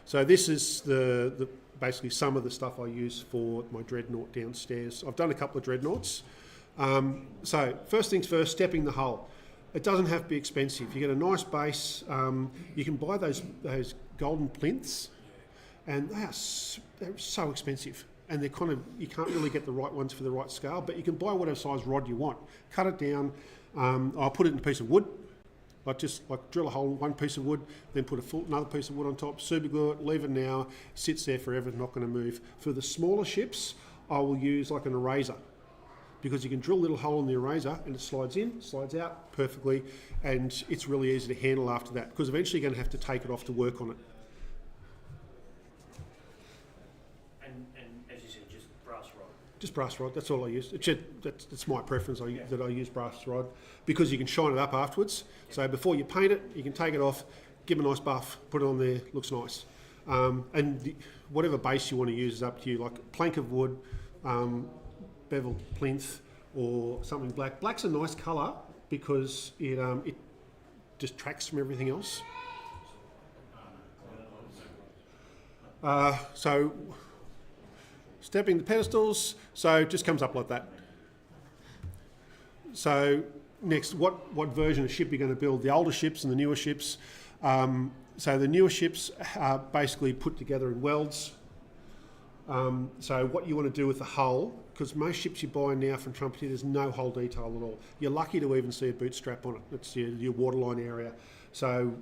So this is the basically some of the stuff I use for my dreadnought downstairs. I've done a couple of dreadnoughts. So first things first, stepping the hull. It doesn't have to be expensive. You get a nice base. You can buy those golden plinths, and they're so expensive. And they're kind of, you can't really get the right ones for the right scale, but you can buy whatever size rod you want. Cut it down. I'll put it in a piece of wood. Just drill a hole in one piece of wood, then put another piece of wood on top, super glue it, leave it an hour, sits there forever, not going to move. For the smaller ships, I will use like an eraser, because you can drill a little hole in the eraser and it slides in, slides out perfectly, and it's really easy to handle after that, because eventually you're going to have to take it off to work on it. And as you said, just brass rod. Just brass rod, that's all I use. That's my preference, that I use brass rod, because you can shine it up afterwards. Yep. So before you paint it, you can take it off, give it a nice buff, put it on there, looks nice. Whatever base you want to use is up to you, like a plank of wood, beveled plinth, or something black. Black's a nice colour because it distracts from everything else. So stepping the pedestals, so it just comes up like that. So next, what version of ship you're going to build? The older ships and the newer ships. So the newer ships are basically put together in welds. So what you want to do with the hull, because most ships you buy now from Trumpeter, there's no hull detail at all. You're lucky to even see a bootstrap on it. It's your waterline area. So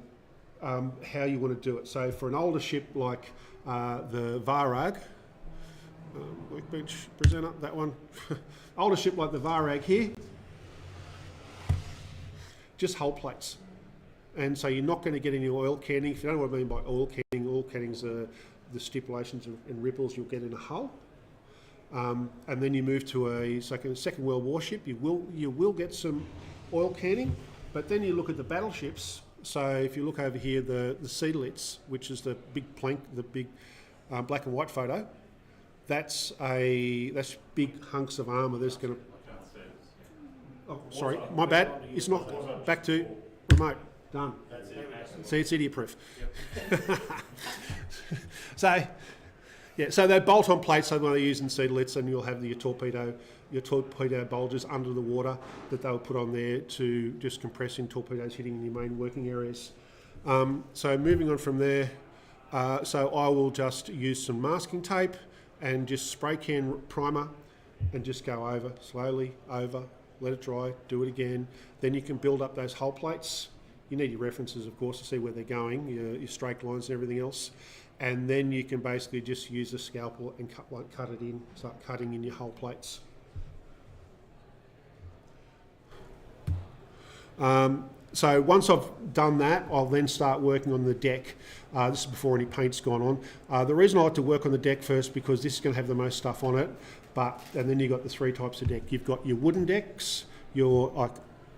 how you want to do it. So for an older ship like the Varag, workbench presenter, that one, older ship like the Varag here, just hull plates. And so you're not going to get any oil canning. If you don't know what I mean by oil canning's the stipulations and ripples you'll get in a hull. And then you move to a Second World War ship. You will get some oil canning, but then you look at the battleships. So if you look over here, the Seascapes, which is the big plank, the big black and white photo, that's big hunks of armour. There's going to. Oh, sorry, my bad. It's not. Back to remote. Done. See, it's idiot-proof. Yep. So they bolt on plates, so when they're using seedlets, and you'll have your torpedo bulges under the water that they'll put on there to just compress in torpedoes hitting in your main working areas. So moving on from there, so I will just use some masking tape and just spray can primer and just go over, slowly over, let it dry, do it again. Then you can build up those hull plates. You need your references, of course, to see where they're going, your straight lines and everything else. And then you can basically just use a scalpel and cut it in, start cutting in your hull plates. So once I've done that, I'll then start working on the deck. This is before any paint's gone on. The reason I like to work on the deck first, because this is going to have the most stuff on it. And then you've got the three types of deck. You've got your wooden decks, your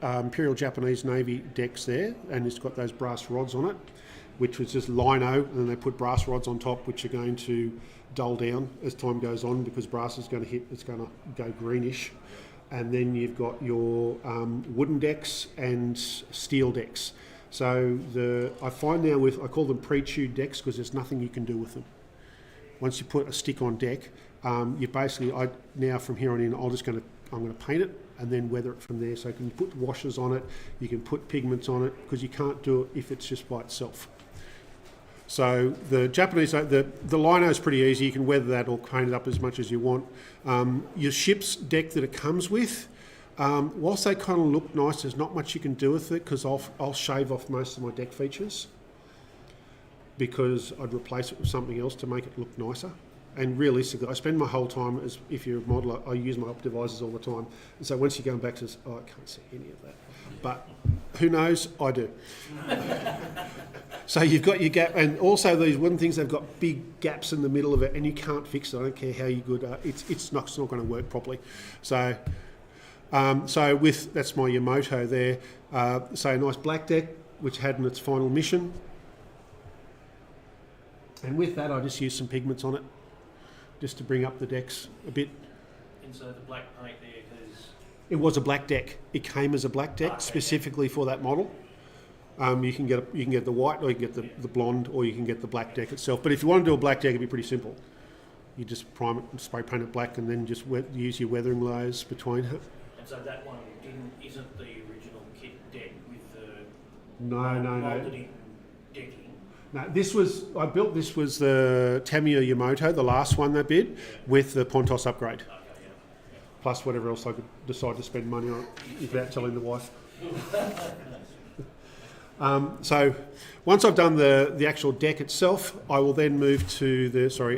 Imperial Japanese Navy decks there, and it's got those brass rods on it, which was just lino, and then they put brass rods on top, which are going to dull down as time goes on, because brass is going to hit, it's going to go greenish. And then you've got your wooden decks and steel decks. So I find now I call them pre-chewed decks, because there's nothing you can do with them. Once you put a stick on deck, you basically, now from here on in, I'm going to paint it and then weather it from there. So you can put washes on it, you can put pigments on it, because you can't do it if it's just by itself. So the Japanese, the lino is pretty easy. You can weather that or paint it up as much as you want. Your ship's deck that it comes with, whilst they kind of look nice, there's not much you can do with it, because I'll shave off most of my deck features, because I'd replace it with something else to make it look nicer. And realistically, I spend my whole time, as if you're a modeller, I use my optimizers all the time. And so once you're going back to this, I can't see any of that. But who knows? I do. So you've got your gap, and also these wooden things, they've got big gaps in the middle of it, and you can't fix it. I don't care how you good. It's not going to work properly. So that's my Yamato there. So a nice black deck, which had in its final mission. And with that, I just used some pigments on it, just to bring up the decks a bit. And so the black paint there is... It was a black deck. It came as a black deck specifically for that model. You can get the white, or you can get the blonde, or you can get the black deck itself. But if you want to do a black deck, it'd be pretty simple. You just prime it and spray paint it black, and then just use your weathering layers between it. And so that one isn't the original kit deck with the No. molded in decking. No, I built this was the Tamiya Yamato, the last one they did, with the Pontos upgrade. Okay, yeah. Plus whatever else I could decide to spend money on without telling the wife. So once I've done the actual deck itself, I will then move to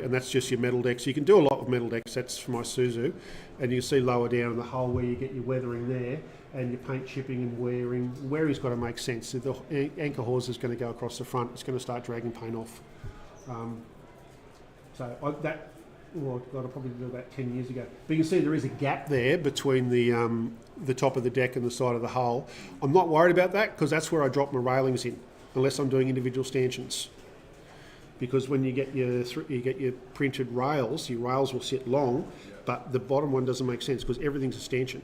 and that's just your metal deck. So you can do a lot with metal decks, that's for my Suzu. And you can see lower down in the hole where you get your weathering there, and your paint chipping and wearing. Wearing's got to make sense. If the anchor hose is going to go across the front, it's going to start dragging paint off. God, I probably did about 10 years ago. But you can see there is a gap there between the top of the deck and the side of the hull. I'm not worried about that because that's where I drop my railings in, unless I'm doing individual stanchions. Because when you get your printed rails, your rails will sit long, but the bottom one doesn't make sense because everything's a stanchion.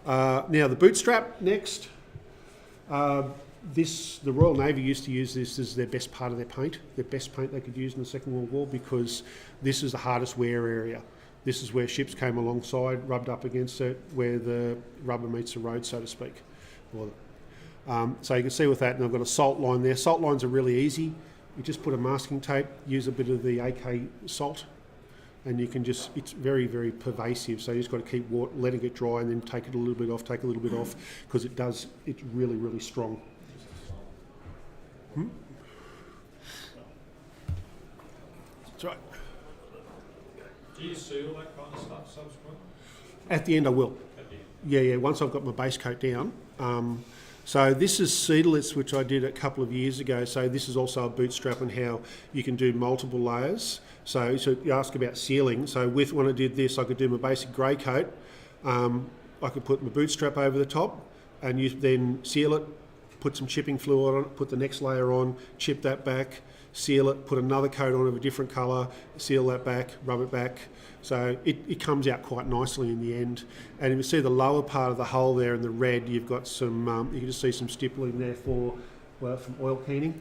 Now the bootstrap next. The Royal Navy used to use this as their best part of their paint, their best paint they could use in the Second World War, because this is the hardest wear area. This is where ships came alongside, rubbed up against it, where the rubber meets the road, so to speak. So you can see with that, and I've got a salt line there. Salt lines are really easy. You just put a masking tape, use a bit of the AK salt, and you can it's very, very pervasive. So you just got to keep letting it dry and then take it a little bit off, because it's really, really strong. That's right. Do you seal that kind of stuff subsequently? At the end I will. At the end. Yeah, once I've got my base coat down. So this is seedless, which I did a couple of years ago. So this is also a bootstrap and how you can do multiple layers. So you ask about sealing. So when I did this, I could do my basic grey coat. I could put my bootstrap over the top and then seal it, put some chipping fluid on it, put the next layer on, chip that back, seal it, put another coat on of a different colour, seal that back, rub it back. So it comes out quite nicely in the end. And if you see the lower part of the hull there in the red, you've got some, you can just see some stippling there from oil keening,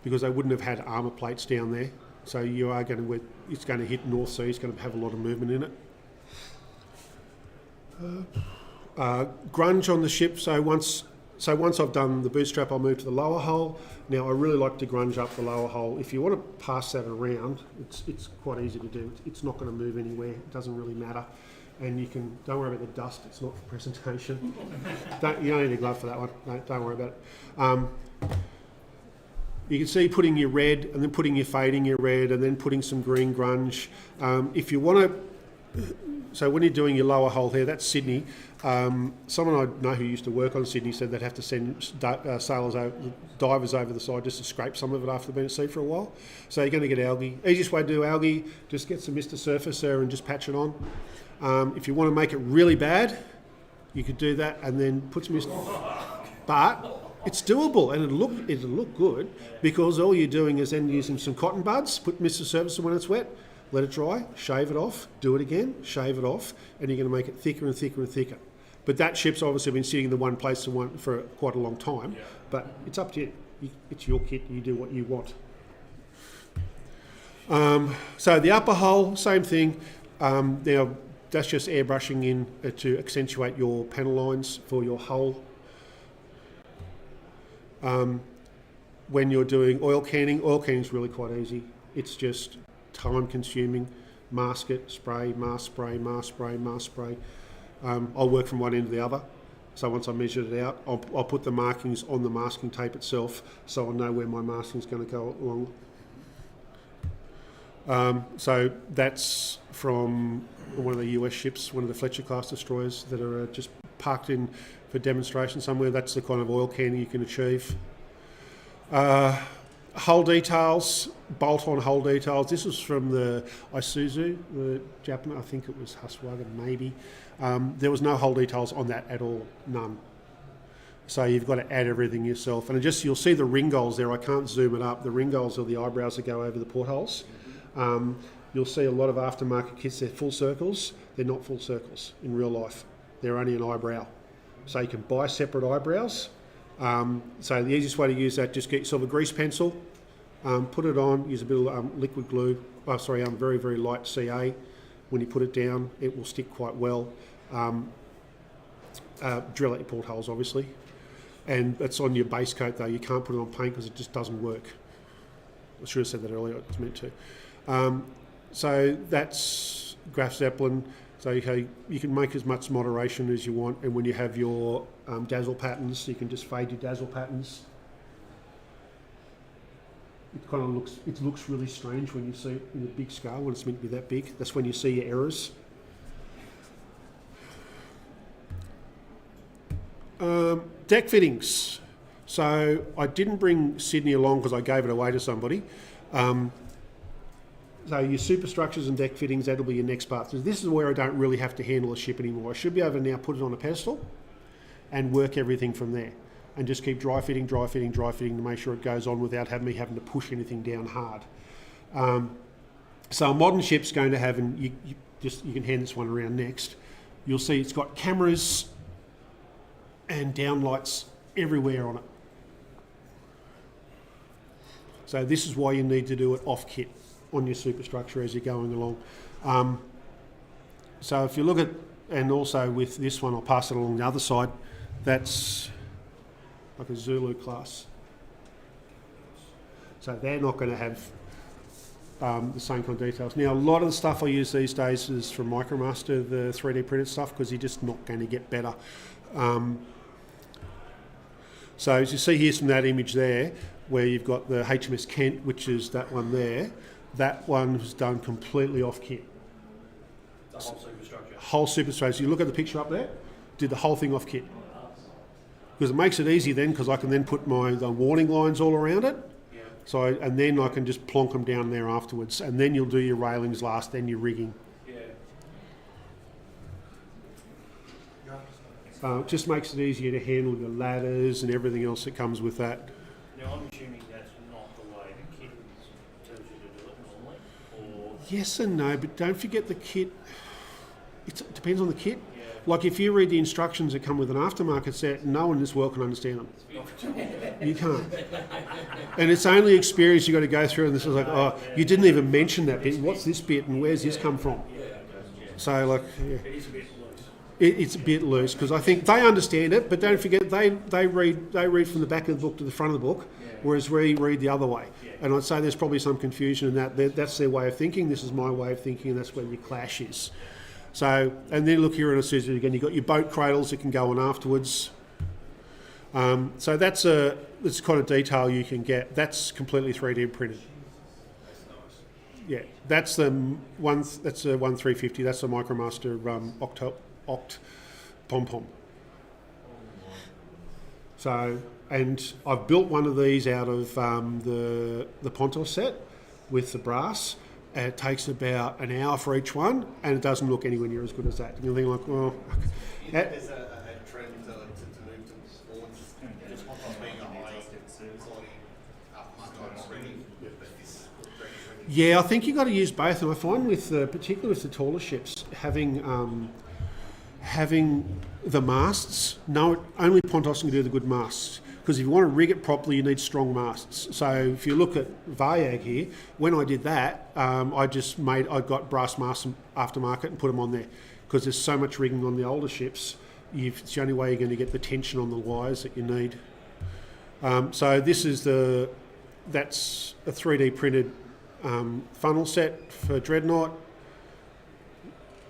because they wouldn't have had armour plates down there. So it's going to hit North Sea, it's going to have a lot of movement in it. Grunge on the ship, so once I've done the bootstrap, I'll move to the lower hull. Now, I really like to grunge up the lower hull. If you want to pass that around, it's quite easy to do. It's not going to move anywhere. It doesn't really matter. And don't worry about the dust. It's not for presentation. You don't need a glove for that one. No, don't worry about it. You can see putting your red and then putting your fading your red and then putting some green grunge. If you want to... So when you're doing your lower hull here, that's Sydney. Someone I know who used to work on Sydney said they'd have to send divers over the side just to scrape some of it after they've been at sea for a while. So you're going to get algae. Easiest way to do algae, just get some Mr. Surfacer and just patch it on. If you want to make it really bad, you could do that and then put some But it's doable and it'll look good, because all you're doing is then using some cotton buds, put Mr. Surfacer when it's wet, let it dry, shave it off, do it again, shave it off, and you're going to make it thicker and thicker and thicker. But that ship's obviously been sitting in the one place for quite a long time, but it's up to you. It's your kit, you do what you want. So the upper hull, same thing. Now, that's just airbrushing in to accentuate your panel lines for your hull. When you're doing oil canning is really quite easy. It's just time consuming. Mask it, spray, mask spray, mask spray, mask spray. I'll work from one end to the other. So once I measured it out, I'll put the markings on the masking tape itself, so I know where my masking is going to go along. So that's from one of the US ships, one of the Fletcher class destroyers that are just parked in for demonstration somewhere. That's the kind of oil canning you can achieve. Hull details, bolt-on hull details. This was from the Isuzu, the Japan, I think it was Haswaga maybe. There was no hull details on that at all, none. So you've got to add everything yourself. And you'll see the ringolds there. I can't zoom it up. The ringolds are the eyebrows that go over the portholes. You'll see a lot of aftermarket kits, they're full circles. They're not full circles in real life. They're only an eyebrow. so you can buy separate eyebrows. So the easiest way to use that, just get yourself a grease pencil, put it on, use a bit of liquid glue, very, very light CA. When you put it down, it will stick quite well. Drill out your portholes, obviously. And it's on your base coat, though. You can't put it on paint because it just doesn't work. I should have said that earlier, it was meant to. So that's Graf Zeppelin. So you can make as much moderation as you want, and when you have your dazzle patterns, you can just fade your dazzle patterns. It kind of looks really strange when you see it in a big scale, when it's meant to be that big. That's when you see your errors. Deck fittings. So I didn't bring Sydney along because I gave it away to somebody. So your superstructures and deck fittings, that'll be your next part. So this is where I don't really have to handle a ship anymore. I should be able to now put it on a pedestal and work everything from there. And just keep dry fitting to make sure it goes on without me having to push anything down hard. So a modern ship's going to have, and you can hand this one around next, you'll see it's got cameras and downlights everywhere on it. So this is why you need to do it off kit on your superstructure as you're going along. So if you look at, and also with this one, I'll pass it along the other side, that's like a Zulu class. So they're not going to have the same kind of details. Now, a lot of the stuff I use these days is from Micromaster, the 3D printed stuff, because you're just not going to get better. So as you see here from that image there, where you've got the HMS Kent, which is that one there, that one was done completely off kit. The whole superstructure. Whole superstructure. So you look at the picture up there, did the whole thing off kit. Because it makes it easy then, because I can then put the warning lines all around it. Yeah. So and then I can just plonk them down there afterwards, and then you'll do your railings last, then your rigging. Yeah. It just makes it easier to handle your ladders and everything else that comes with that. Now I'm assuming that's not the way the kit tells you to do it normally, or Yes and no, but don't forget the kit. It depends on the kit. yeah. Like if you read the instructions that come with an aftermarket set, no one in this world can understand them. You can't. And it's only experience you've got to go through, and this is like, oh, you didn't even mention that bit. What's this bit, and where's this come from? So like, yeah. It is a bit loose. It's a bit loose because I think they understand it, but don't forget they read from the back of the book to the front of the book, whereas we read the other way. And I'd say there's probably some confusion in that. That's their way of thinking. This is my way of thinking, and that's where your clash is. So, and then look here in a Suzuki again. You've got your boat cradles that can go on afterwards. So that's the kind of detail you can get. That's completely 3D printed. Yeah, that's the one. That's a 1350. That's a Micromaster Oct pom pom. So, and I've built one of these out of the Pontos set with the brass. And it takes about an hour for each one, and it doesn't look anywhere near as good as that. And you're thinking like, well, There's a trend to move to sports, just being a high quality ready. yeah, I think you've got to use both. And I find with particularly with the taller ships, having the masts. No, only Pontos can do the good masts. Because if you want to rig it properly, you need strong masts. So if you look at Vayag here, when I did that, I got brass masts from aftermarket and put them on there. Because there's so much rigging on the older ships, it's the only way you're going to get the tension on the wires that you need. So this is that's a 3D printed funnel set for Dreadnought.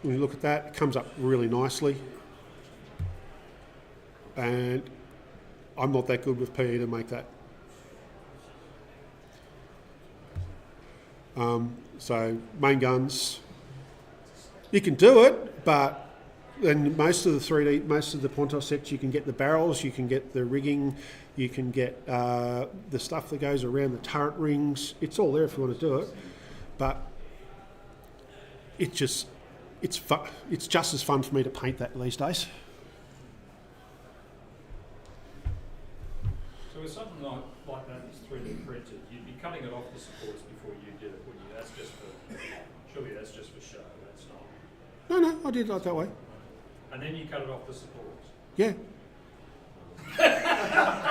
When you look at that, it comes up really nicely. And I'm not that good with PE to make that. So main guns, you can do it, but then most of the Pontos sets, you can get the barrels, you can get the rigging, you can get the stuff that goes around the turret rings. It's all there if you want to do it, but it's just as fun for me to paint that these days. So with something like that that's 3D printed, you'd be cutting it off the supports before you did it, wouldn't you? Surely that's just for show, that's not. No, I did it like that way. And then you cut it off the supports? Yeah.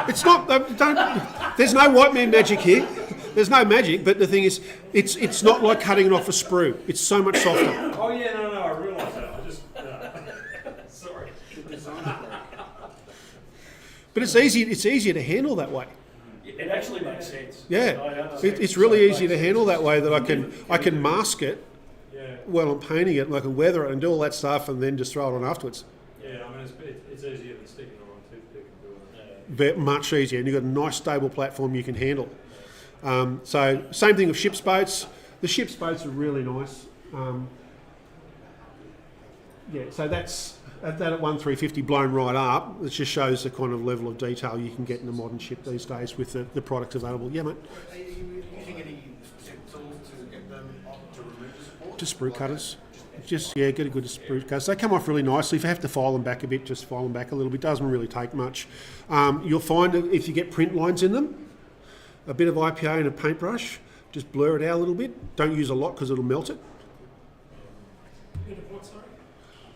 It's not. There's no white man magic here. There's no magic, but the thing is, it's not like cutting it off a sprue. It's so much softer. Oh yeah, no, I realise that. I just sorry. But it's easy. It's easier to handle that way. It actually makes sense. Yeah, I understand. it's really easy to handle that way. That I can mask it Yeah, while I'm painting it, and I can weather it and do all that stuff, and then just throw it on afterwards. yeah. I mean, it's easier than sticking it on a toothpick and doing it. But much easier, and you've got a nice stable platform you can handle. So same thing with ship's boats. The ship's boats are really nice. So that's that at 1,350 blown right up. It just shows the kind of level of detail you can get in a modern ship these days with the product available. Yeah, mate. Are you using any specific tools to get them to remove the support? Just sprue cutters. Get a good sprue cutters. They come off really nicely. If you have to file them back a bit, just file them back a little bit. Doesn't really take much. You'll find that if you get print lines in them, a bit of IPA and a paintbrush, just blur it out a little bit. Don't use a lot because it'll melt it.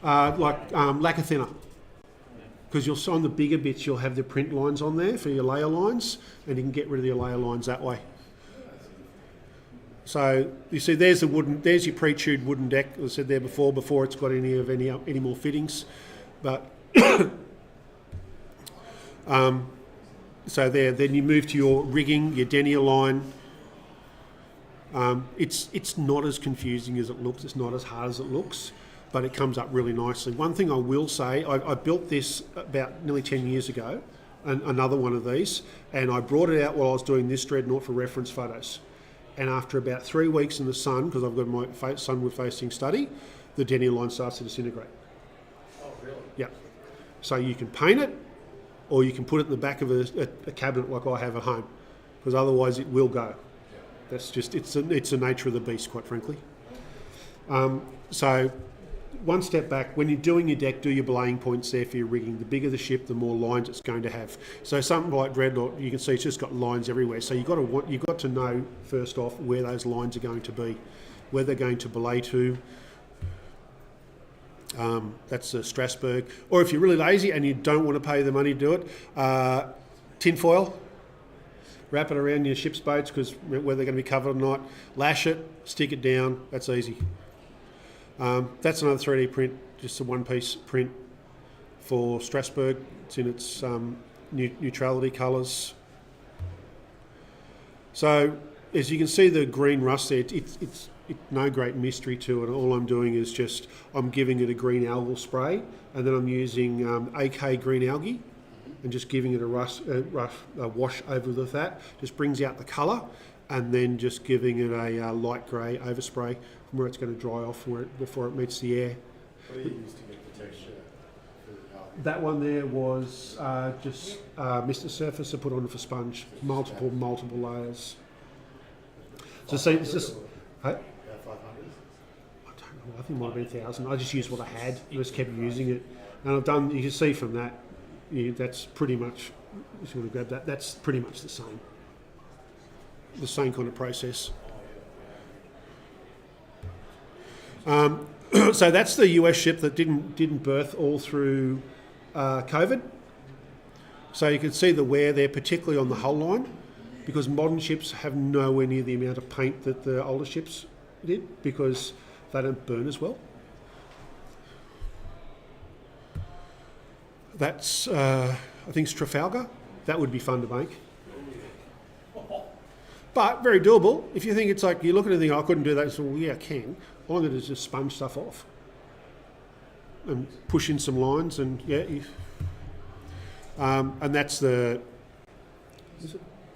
Lacquer thinner. Because you'll on the bigger bits, you'll have the print lines on there for your layer lines, and you can get rid of your layer lines that way. So you see, there's your pre-chewed wooden deck. As I said there before it's got any more fittings, but so there. Then you move to your rigging, your denier line. It's not as confusing as it looks. It's not as hard as it looks, but it comes up really nicely. One thing I will say, I built this about nearly 10 years ago, another one of these, and I brought it out while I was doing this dreadnought for reference photos. And after about 3 weeks in the sun, because I've got my sunward facing study, the denier line starts to disintegrate. Oh, really? Yeah. So you can paint it, or you can put it in the back of a cabinet like I have at home, because otherwise it will go. That's just, it's the nature of the beast, quite frankly. So one step back, when you're doing your deck, do your belaying points there for your rigging. The bigger the ship, the more lines it's going to have. So something like Dreadnought, you can see it's just got lines everywhere. So you've got to know first off where those lines are going to be, where they're going to belay to. That's the Strasbourg. Or if you're really lazy and you don't want to pay the money to do it, tin foil. Wrap it around your ship's boats because where they're going to be covered or not. Lash it, stick it down. That's easy. That's another 3D print, just a one-piece print for Strasbourg. It's in its neutrality colours. So as you can see, the green rust there, it's no great mystery to it. All I'm doing is just I'm giving it a green algal spray, and then I'm using AK green algae and just giving it a wash over with that. Just brings out the colour, and then just giving it a light grey overspray from where it's going to dry off before it meets the air. What do you use to get the texture? That one there was just Mr. Surface I put on for sponge, multiple layers. So see, it's just. About 500? I don't know. I think it might have been 1,000. I just used what I had. I just kept using it, and I've done. You can see from that. That's pretty much. If you want to grab that, that's pretty much the same. The same kind of process. So that's the US ship that didn't berth all through COVID. So you can see the wear there, particularly on the hull line, because modern ships have nowhere near the amount of paint that the older ships did because they don't burn as well. That's, I think it's Trafalgar. That would be fun to make. But very doable. If you think it's like, you look at it and think, I couldn't do that, so well, yeah, I can. All I'm going to do is just sponge stuff off and push in some lines, and yeah. And that's the,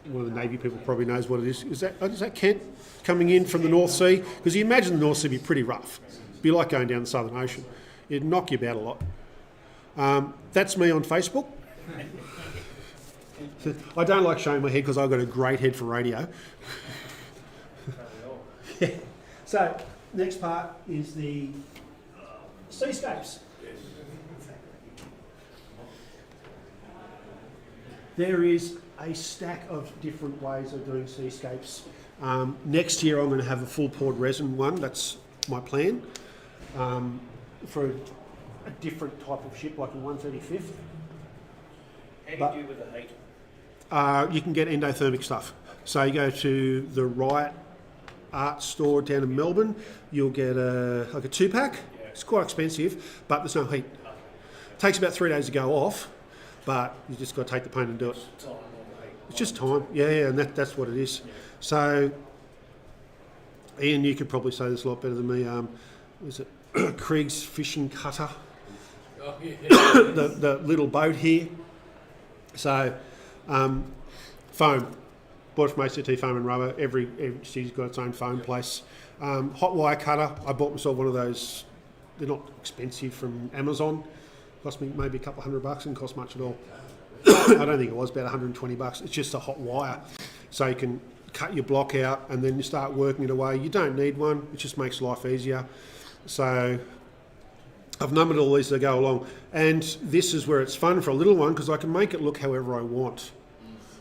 one of the Navy people probably knows what it is. Is that Kent coming in from the North Sea? Because you imagine the North Sea would be pretty rough. It'd be like going down the Southern Ocean. It'd knock you about a lot. That's me on Facebook. I don't like showing my head because I've got a great head for radio. Yeah. So, next part is the Seascapes. There is a stack of different ways of doing Seascapes. Next year I'm going to have a full poured resin one, that's my plan, for a different type of ship like a 135th. How do you do with the heat? You can get endothermic stuff. So you go to the Riot Art store down in Melbourne, you'll get a 2-pack. Yeah. It's quite expensive, but there's no heat. Takes about 3 days to go off, but you just got to take the paint and do it. Time on the heat. It's just time, yeah, and that's what it is. So, Ian, you could probably say this a lot better than me. Was it Krieg's fishing cutter? Oh, yeah. the little boat here. So, foam. Bought it from ACT Foam and Rubber. Every city's got its own foam place. Hot wire cutter. I bought myself one of those. They're not expensive from Amazon. Cost me maybe a couple $100 and cost much at all. I don't think it was about $120. It's just a hot wire, so you can cut your block out and then you start working it away. You don't need one. It just makes life easier. So I've numbered all these as I go along, and this is where it's fun for a little one because I can make it look however I want.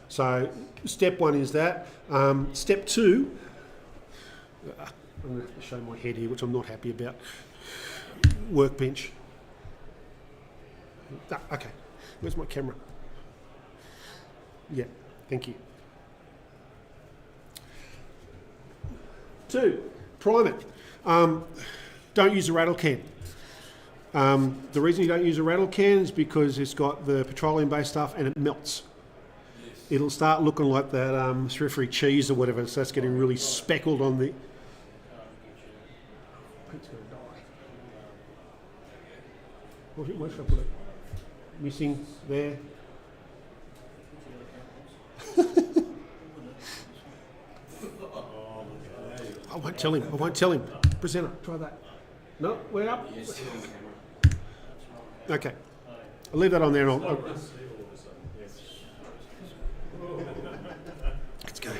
So step one is that. Step two, I'm going to have to show my head here, which I'm not happy about. Workbench. Okay, where's my camera? Yeah, thank you. 2, prime it. Don't use a rattle can. The reason you don't use a rattle can is because it's got the petroleum-based stuff and it melts. It'll start looking like that three cheese or whatever, so that's getting really speckled on the... Paint's going to die. Where should I put it? Missing there. I won't tell him. Presenter, try that. No, we're up. Okay. I'll leave that on there and I'll let's go.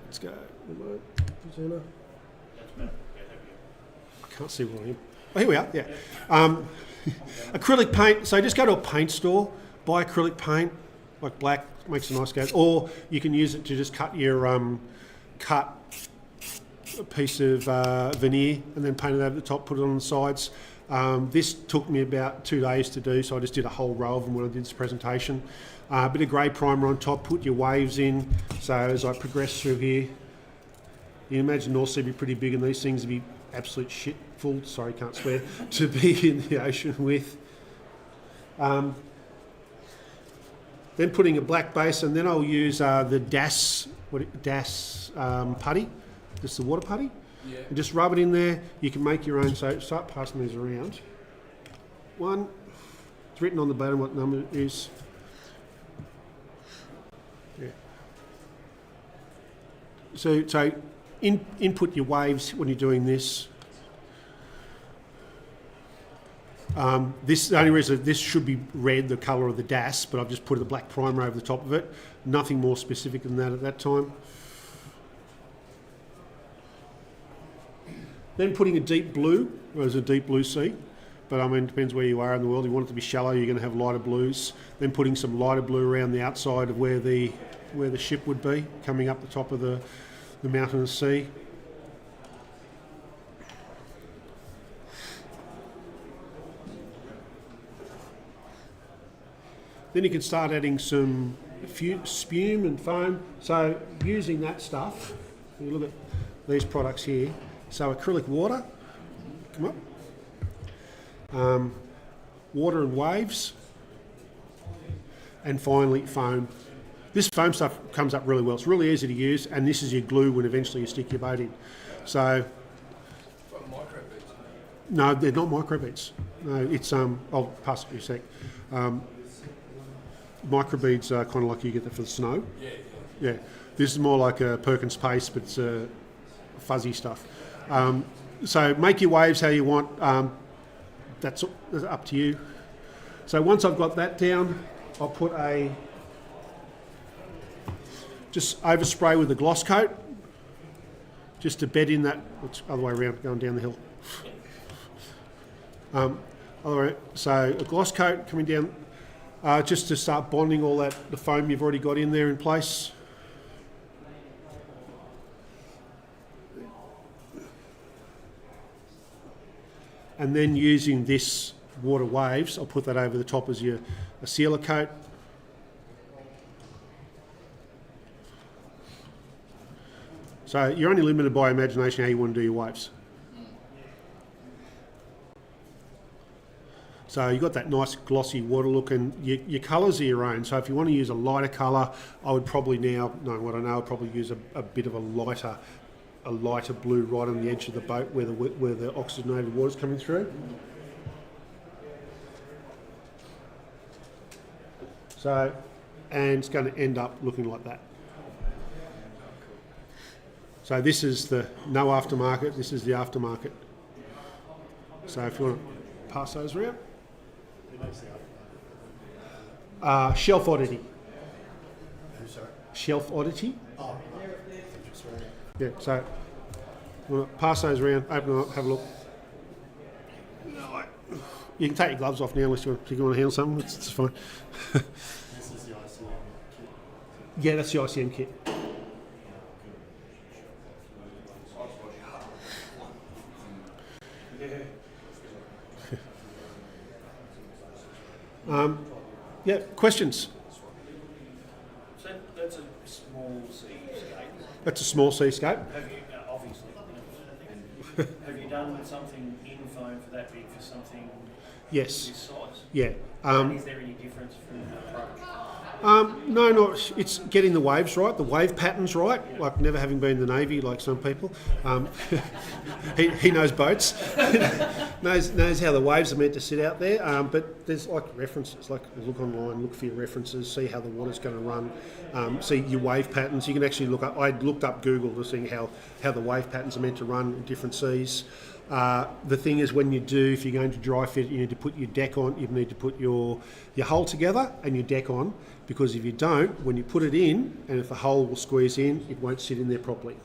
Let's go. Remote, presenter. I can't see where I am. Oh, here we are, yeah. Acrylic paint, so just go to a paint store, buy acrylic paint, like black, makes a nice gas, or you can use it to just cut your cut a piece of veneer and then paint it over the top, put it on the sides. This took me about 2 days to do, so I just did a whole row of them when I did this presentation. A bit of grey primer on top, put your waves in, so as I progress through here, you can imagine North Sea would be pretty big and these things would be absolute shit full, sorry, can't swear, to be in the ocean with. Then putting a black base, and then I'll use the DAS putty, just the water putty. Yeah. And just rub it in there. You can make your own, so start passing these around. 1, it's written on the bottom what number it is. Yeah. So input your waves when you're doing this. The only reason this should be red, the colour of the DAS, but I've just put a black primer over the top of it. Nothing more specific than that at that time. Then putting a deep blue, there's a deep blue sea, but I mean, it depends where you are in the world. You want it to be shallow, you're going to have lighter blues. Then putting some lighter blue around the outside of where the ship would be, coming up the top of the mountain and sea. Then you can start adding some spume and foam. So using that stuff, you look at these products here. So acrylic water, come up, water and waves, and finally foam. This foam stuff comes up really well. It's really easy to use, and this is your glue when eventually you stick your boat in. So, no, they're not microbeads. No, it's I'll pass it to you a sec. Microbeads are kind of like you get that for the snow. Yeah. This is more like a Perkins paste, but it's fuzzy stuff. So make your waves how you want. That's up to you. So once I've got that down, I'll put just overspray with a gloss coat, just to bed in that. It's other way around, going down the hill. So a gloss coat coming down, just to start bonding all that the foam you've already got in there in place. And then using this water waves, I'll put that over the top as your a sealer coat. So you're only limited by imagination how you want to do your waves. So you've got that nice glossy water look, and your colours are your own. So if you want to use a lighter colour, I would probably now, knowing what I know, I'd probably use a bit of a lighter blue right on the edge of the boat where the oxygenated water's coming through. So, and it's going to end up looking like that. So this is the no aftermarket, this is the aftermarket. So if you want to pass those around. Shelf oddity. Sorry? Shelf oddity. Oh, Yeah, so you want to pass those around, open them up, have a look. You can take your gloves off now unless you want to handle something, it's fine. this is the ICM kit. Yeah, that's the ICM kit. Yeah, questions? So that's a small seascape. That's a small seascape. Have you, obviously, have you done something in foam for that big for something Yes. this size? Yeah. And is there any difference from approach? No, not. It's getting the waves right, the wave patterns right. Like never having been in the Navy, like some people. He knows boats, knows how the waves are meant to sit out there. But there's like references, like look online, look for your references, see how the water's going to run, see your wave patterns. You can actually look up. I looked up Google to see how the wave patterns are meant to run in different seas. The thing is, when you do, if you're going to dry fit, you need to put your deck on. You need to put your hull together and your deck on, because if you don't, when you put it in, and if the hull will squeeze in, it won't sit in there properly.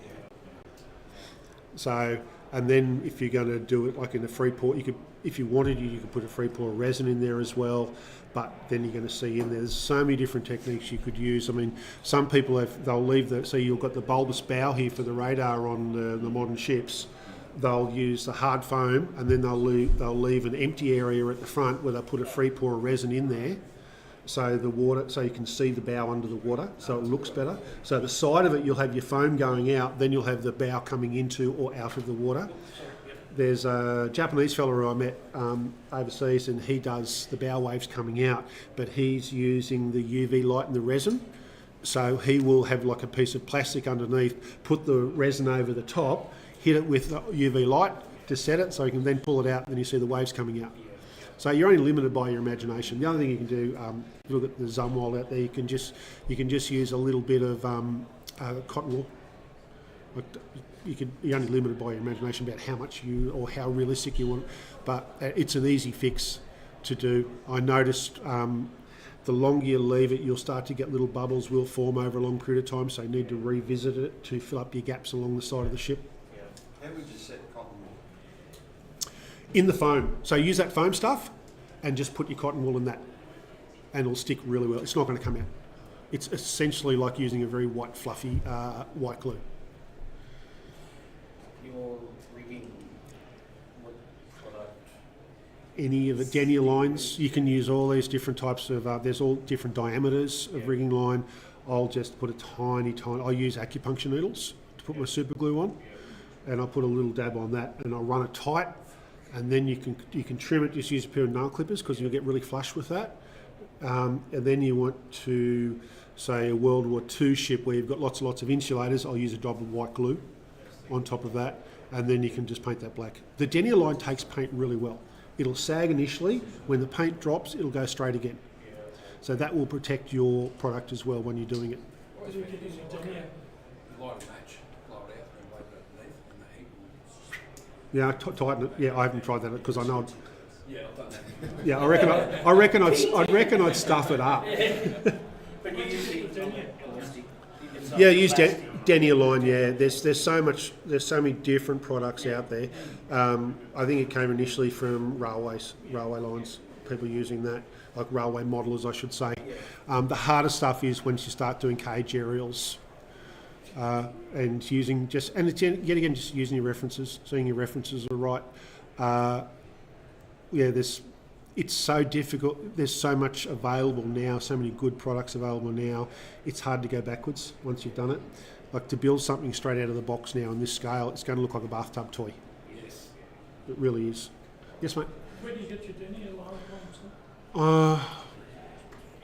So, and then if you're going to do it like in a free pour, you could, if you wanted, you could put a free pour resin in there as well. But then you're going to see in there, there's so many different techniques you could use. I mean, some people they'll leave so you've got the bulbous bow here for the radar on the modern ships. They'll use the hard foam, and then they'll leave an empty area at the front where they'll put a free pour resin in there, so the water, so you can see the bow under the water, so it looks better. So the side of it, you'll have your foam going out, then you'll have the bow coming into or out of the water. There's a Japanese fella who I met overseas, and he does the bow waves coming out, but he's using the UV light and the resin. So he will have like a piece of plastic underneath, put the resin over the top, hit it with UV light to set it, so you can then pull it out, and then you see the waves coming out. So you're only limited by your imagination. The other thing you can do, if you look at the Zumwalt out there, you can just use a little bit of cotton wool. You're only limited by your imagination about how much or how realistic you want, but it's an easy fix to do. I noticed the longer you leave it, you'll start to get little bubbles will form over a long period of time, so you need to revisit it to fill up your gaps along the side of the ship. How would you set cotton wool? In the foam. So use that foam stuff and just put your cotton wool in that, and it'll stick really well. It's not going to come out. It's essentially like using a very white, fluffy white glue. Your rigging, what product? Any of the denier lines, you can use all these different types of, there's all different diameters of rigging line. I'll just put a tiny, I'll use acupuncture needles to put my super glue on, and I'll put a little dab on that, and I'll run it tight, and then you can trim it, just use a pair of nail clippers, because you'll get really flush with that. And then you want to, say, a World War II ship where you've got lots and lots of insulators, I'll use a drop of white glue on top of that, and then you can just paint that black. The denier line takes paint really well. It'll sag initially. When the paint drops, it'll go straight again. So that will protect your product as well when you're doing it. What do you use in denier? Light a match, blow it out, and wave it underneath, and the heat will... Yeah, tighten it. Yeah, I haven't tried that because I know. Yeah, I've done that. Yeah, I reckon I'd stuff it up. But you use the elastic. Yeah, use denier line. Yeah, there's so many different products out there. I think it came initially from railway lines. People using that, like railway modelers, I should say. The harder stuff is once you start doing cage aerials, and using just using your references, seeing your references are right. There's it's so difficult. There's so much available now, so many good products available now. It's hard to go backwards once you've done it. Like to build something straight out of the box now on this scale, it's going to look like a bathtub toy. Yes. It really is. Yes, mate. Where do you get your denier line from?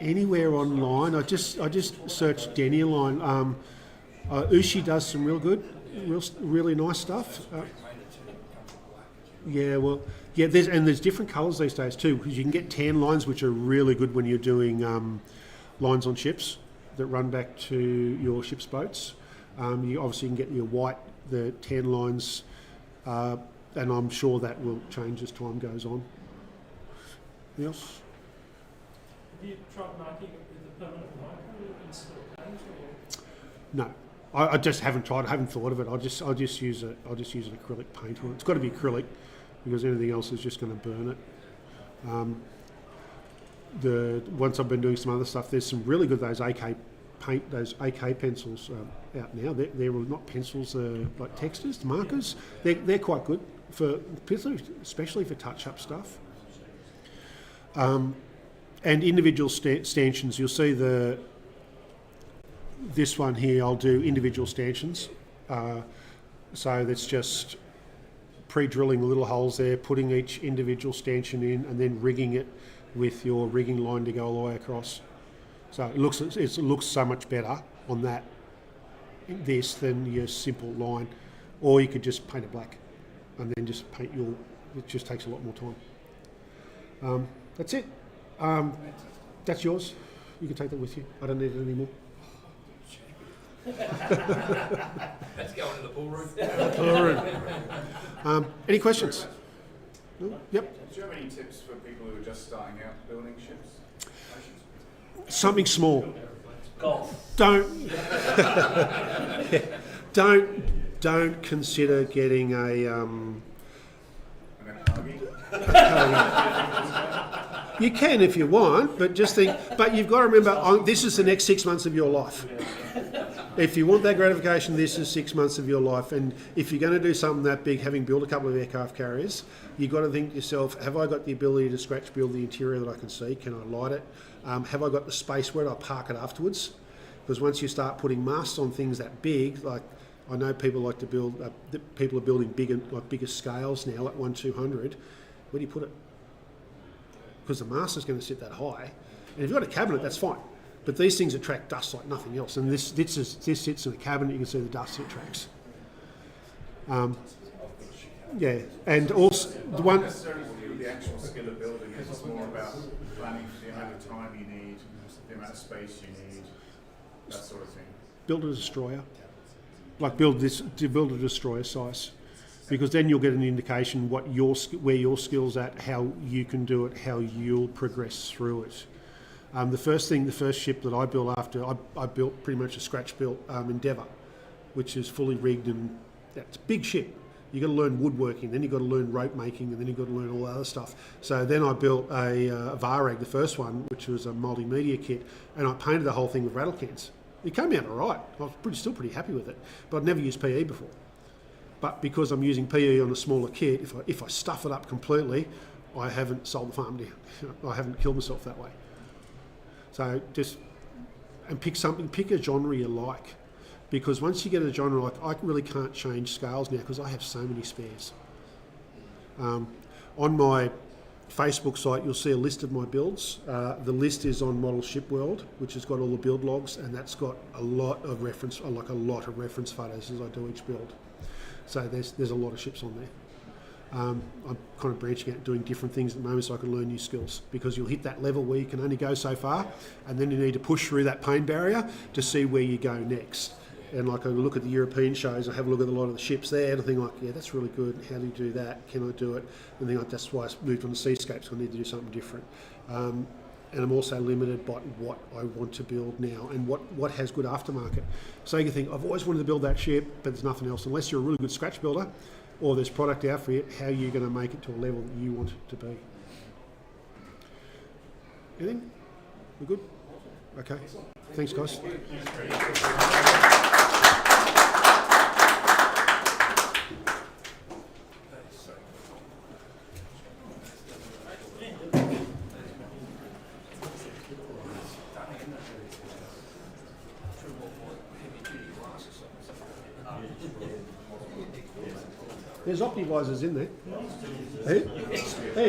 Anywhere online. I just searched denier line. Ushi does some really nice stuff. There's different colours these days too, because you can get tan lines, which are really good when you're doing lines on ships that run back to your ship's boats. You obviously can get your white, the tan lines, and I'm sure that will change as time goes on. Anything else? Have you tried marking it with a permanent marker instead of paint? No, I just haven't tried. I haven't thought of it. I'll just use an acrylic paint on it. It's got to be acrylic because anything else is just going to burn it. Once I've been doing some other stuff, there's some really good those AK pencils out now. They're not pencils, they're like textures, markers. They're quite good for especially for touch-up stuff. And individual stanchions. You'll see this one here. I'll do individual stanchions. So that's just pre-drilling the little holes there, putting each individual stanchion in, and then rigging it with your rigging line to go all the way across. So it looks so much better on this than your simple line, or you could just paint it black, and then just paint it just takes a lot more time. That's it. That's yours. You can take that with you. I don't need it anymore. Let's go into the pool room. Any questions? No? Yep. Do you have any tips for people who are just starting out building ships? Something small. Golf. Don't consider getting a. You can if you want, but just think. But you've got to remember, this is the next 6 months of your life. If you want that gratification, this is 6 months of your life. And if you're going to do something that big, having built a couple of aircraft carriers, you've got to think to yourself, have I got the ability to scratch build the interior that I can see? Can I light it? Have I got the space? Where do I park it afterwards? Because once you start putting masts on things that big, like I know people like to build, people are building bigger scales now at 1/200. Where do you put it? Because the mast is going to sit that high. And if you've got a cabinet, that's fine. But these things attract dust like nothing else. And this sits in a cabinet, you can see the dust it attracts. And also the one. Not necessarily the actual skill of building it. It's more about planning for the amount of time you need, the amount of space you need, that sort of thing. Build a destroyer. Like build a destroyer size. Because then you'll get an indication where your skill's at, how you can do it, how you'll progress through it. The first ship that I built after, I built pretty much a scratch-built Endeavour, which is fully rigged, and it's a big ship. You've got to learn woodworking, then you've got to learn rope making, and then you've got to learn all the other stuff. So then I built a Vareg, the first one, which was a multimedia kit, and I painted the whole thing with rattle cans. It came out all right. I was still pretty happy with it, but I'd never used PE before. But because I'm using PE on a smaller kit, if I stuff it up completely, I haven't sold the farm down. I haven't killed myself that way. So pick a genre you like. Because once you get a genre, like I really can't change scales now because I have so many spares. On my Facebook site, you'll see a list of my builds. The list is on Model Ship World, which has got all the build logs, and that's got a lot of reference photos as I do each build. So there's a lot of ships on there. I'm kind of branching out, doing different things at the moment so I can learn new skills, because you'll hit that level where you can only go so far, and then you need to push through that pain barrier to see where you go next. And like I look at the European shows, I have a look at a lot of the ships there, and I think like, yeah, that's really good. How do you do that? Can I do it? And think like that's why I moved on to Seascapes. I need to do something different. And I'm also limited by what I want to build now and what has good aftermarket. So you can think, I've always wanted to build that ship, but there's nothing else. Unless you're a really good scratch builder, or there's product out for you, how are you going to make it to a level that you want it to be? Anything? We good? Okay. Thanks, guys. There's Optivisors in there. Hey,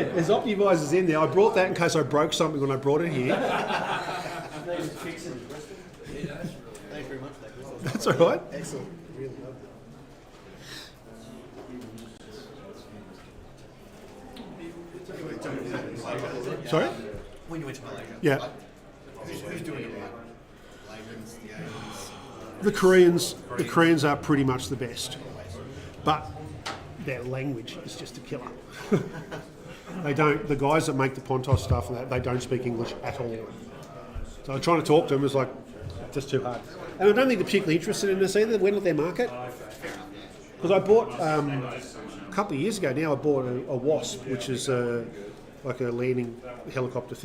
there's Optivisors in there. I brought that in case I broke something when I brought it here. Thanks very much, Douglas. That's all right. Excellent. Really loved it. Sorry? When you went to Malaysia, Yeah. like, who's doing it right? Layman's, the Asians. The Koreans are pretty much the best, but their language is just a killer. The guys that make the Pontos stuff, they don't speak English at all. So trying to talk to them is like just too hard. And I don't think they're particularly interested in this either. We're not their market. Because I bought a couple of years ago now. I bought a Wasp, which is like a landing helicopter thing.